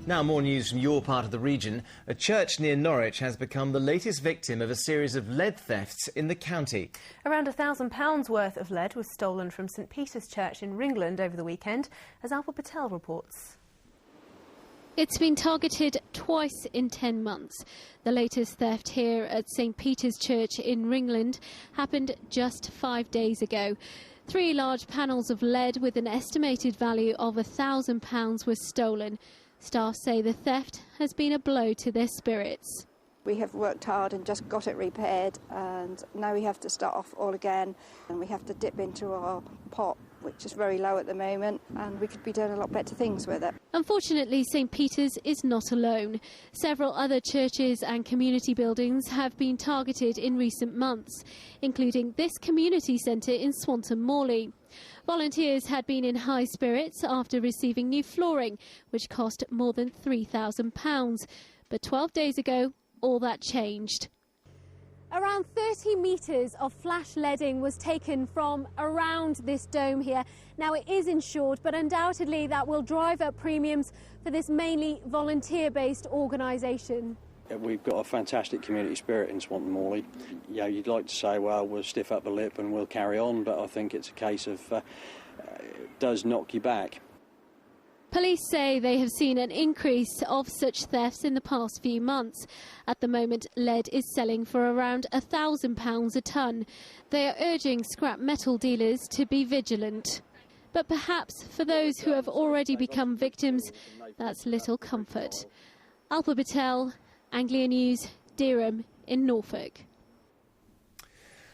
Now more news from your part of the region. A church near Norwich has become the latest victim of a series of lead thefts in the county. Around £1,000 worth of lead was stolen from St Peter's Church in Ringland over the weekend, as Alpa Patel reports. It's been targeted twice in 10 months. The latest theft here at St Peter's Church in Ringland happened just 5 days ago. 3 large panels of lead with an estimated value of £1,000 were stolen. Staff say the theft has been a blow to their spirits. We have worked hard and just got it repaired, and now we have to start off all again, and we have to dip into our pot, which is very low at the moment, and we could be doing a lot better things with it. Unfortunately, St Peter's is not alone. Several other churches and community buildings have been targeted in recent months, including this community centre in Swanton Morley. Volunteers had been in high spirits after receiving new flooring, which cost more than £3,000. But 12 days ago, all that changed. Around 30 metres of flash leading was taken from around this dome here. Now it is insured, but undoubtedly that will drive up premiums for this mainly volunteer-based organisation. We've got a fantastic community spirit in Swanton Morley. Yeah, you'd like to say, well, we'll stiff up the lip and we'll carry on, but I think it's a case of it does knock you back. Police say they have seen an increase of such thefts in the past few months. At the moment, lead is selling for around £1,000 a tonne. They are urging scrap metal dealers to be vigilant. But perhaps for those who have already become victims, that's little comfort. Alpa Patel, Anglia News, Dereham in Norfolk.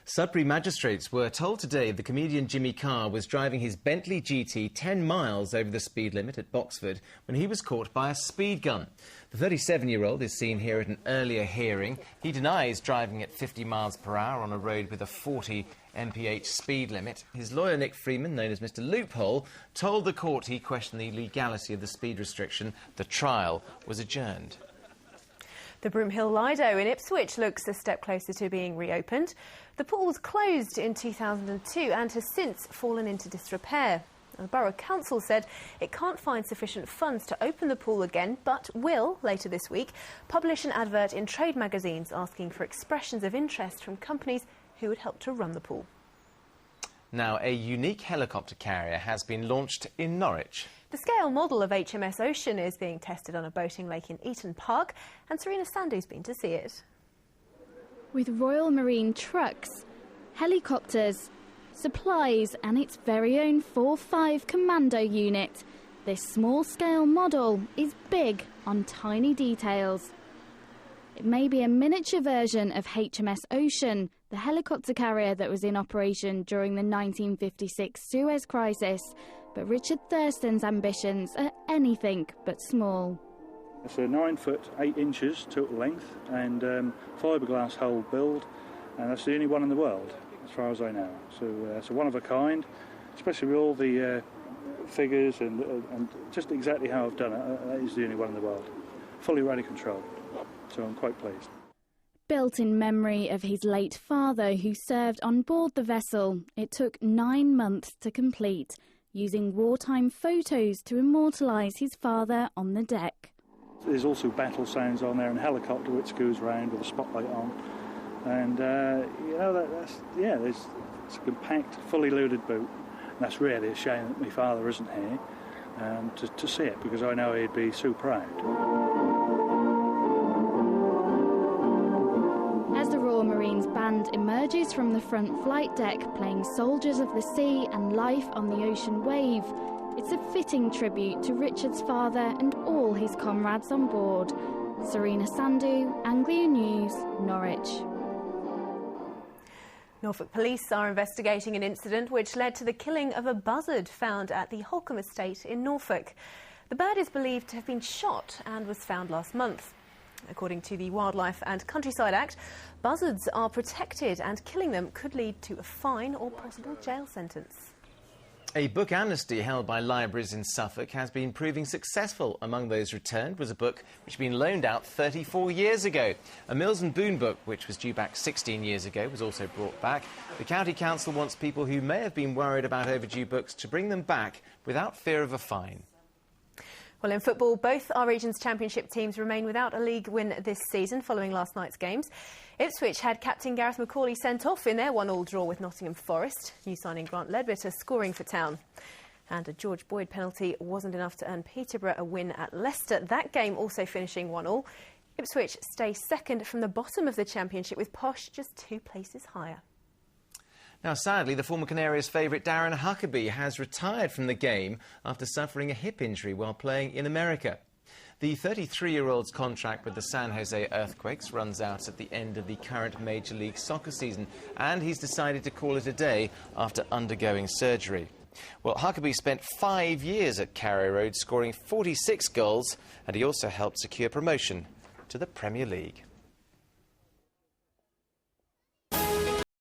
Sudbury magistrates were told today the comedian Jimmy Carr was driving his Bentley GT 10 miles over the speed limit at Boxford when he was caught by a speed gun. The 37-year-old is seen here at an earlier hearing. He denies driving at 50 miles per hour on a road with a 40 mph speed limit. His lawyer, Nick Freeman, known as Mr Loophole, told the court he questioned the legality of the speed restriction. The trial was adjourned. The Broomhill Lido in Ipswich looks a step closer to being reopened. The pool was closed in 2002 and has since fallen into disrepair. The Borough Council said it can't find sufficient funds to open the pool again, but will, later this week, publish an advert in trade magazines asking for expressions of interest from companies who would help to run the pool. Now, a unique helicopter carrier has been launched in Norwich. The scale model of HMS Ocean is being tested on a boating lake in Eaton Park, and Serena Sandu's been to see it. With Royal Marine trucks, helicopters, supplies and its very own 4-5 commando unit, this small-scale model is big on tiny details. It may be a miniature version of HMS Ocean, the helicopter carrier that was in operation during the 1956 Suez Crisis, but Richard Thurston's ambitions are anything but small. It's a 9 foot 8 inches total length and fiberglass hull build, and that's the only one in the world as far as I know. So it's a one of a kind, especially with all the figures and just exactly how I've done it. That is the only one in the world, fully radio controlled. So I'm quite pleased. Built in memory of his late father who served on board the vessel, it took 9 months to complete, using wartime photos to immortalise his father on the deck. There's also battle sounds on there and a helicopter which goes round with a spotlight on. And, you know, it's a compact, fully loaded boat. And that's really a shame that my father isn't here to see it, because I know he'd be so proud. As the Royal Marines Band emerges from the front flight deck playing Soldiers of the Sea and Life on the Ocean Wave, it's a fitting tribute to Richard's father and all his comrades on board. Serena Sandu, Anglia News, Norwich. Norfolk police are investigating an incident which led to the killing of a buzzard found at the Holkham estate in Norfolk. The bird is believed to have been shot and was found last month. According to the Wildlife and Countryside Act, buzzards are protected and killing them could lead to a fine or possible jail sentence. A book amnesty held by libraries in Suffolk has been proving successful. Among those returned was a book which had been loaned out 34 years ago. A Mills and Boon book, which was due back 16 years ago, was also brought back. The County Council wants people who may have been worried about overdue books to bring them back without fear of a fine. Well, in football, both our region's championship teams remain without a league win this season following last night's games. Ipswich had captain Gareth McCauley sent off in their 1-1 draw with Nottingham Forest. New signing Grant Ledbetter scoring for Town. And a George Boyd penalty wasn't enough to earn Peterborough a win at Leicester. That game also finishing 1-1. Ipswich stay second from the bottom of the championship with Posh just 2 places higher. Now, sadly, the former Canaries favourite Darren Huckerby has retired from the game after suffering a hip injury while playing in America. The 33-year-old's contract with the San Jose Earthquakes runs out at the end of the current Major League Soccer season, and he's decided to call it a day after undergoing surgery. Well, Huckerby spent 5 years at Carrow Road, scoring 46 goals, and he also helped secure promotion to the Premier League.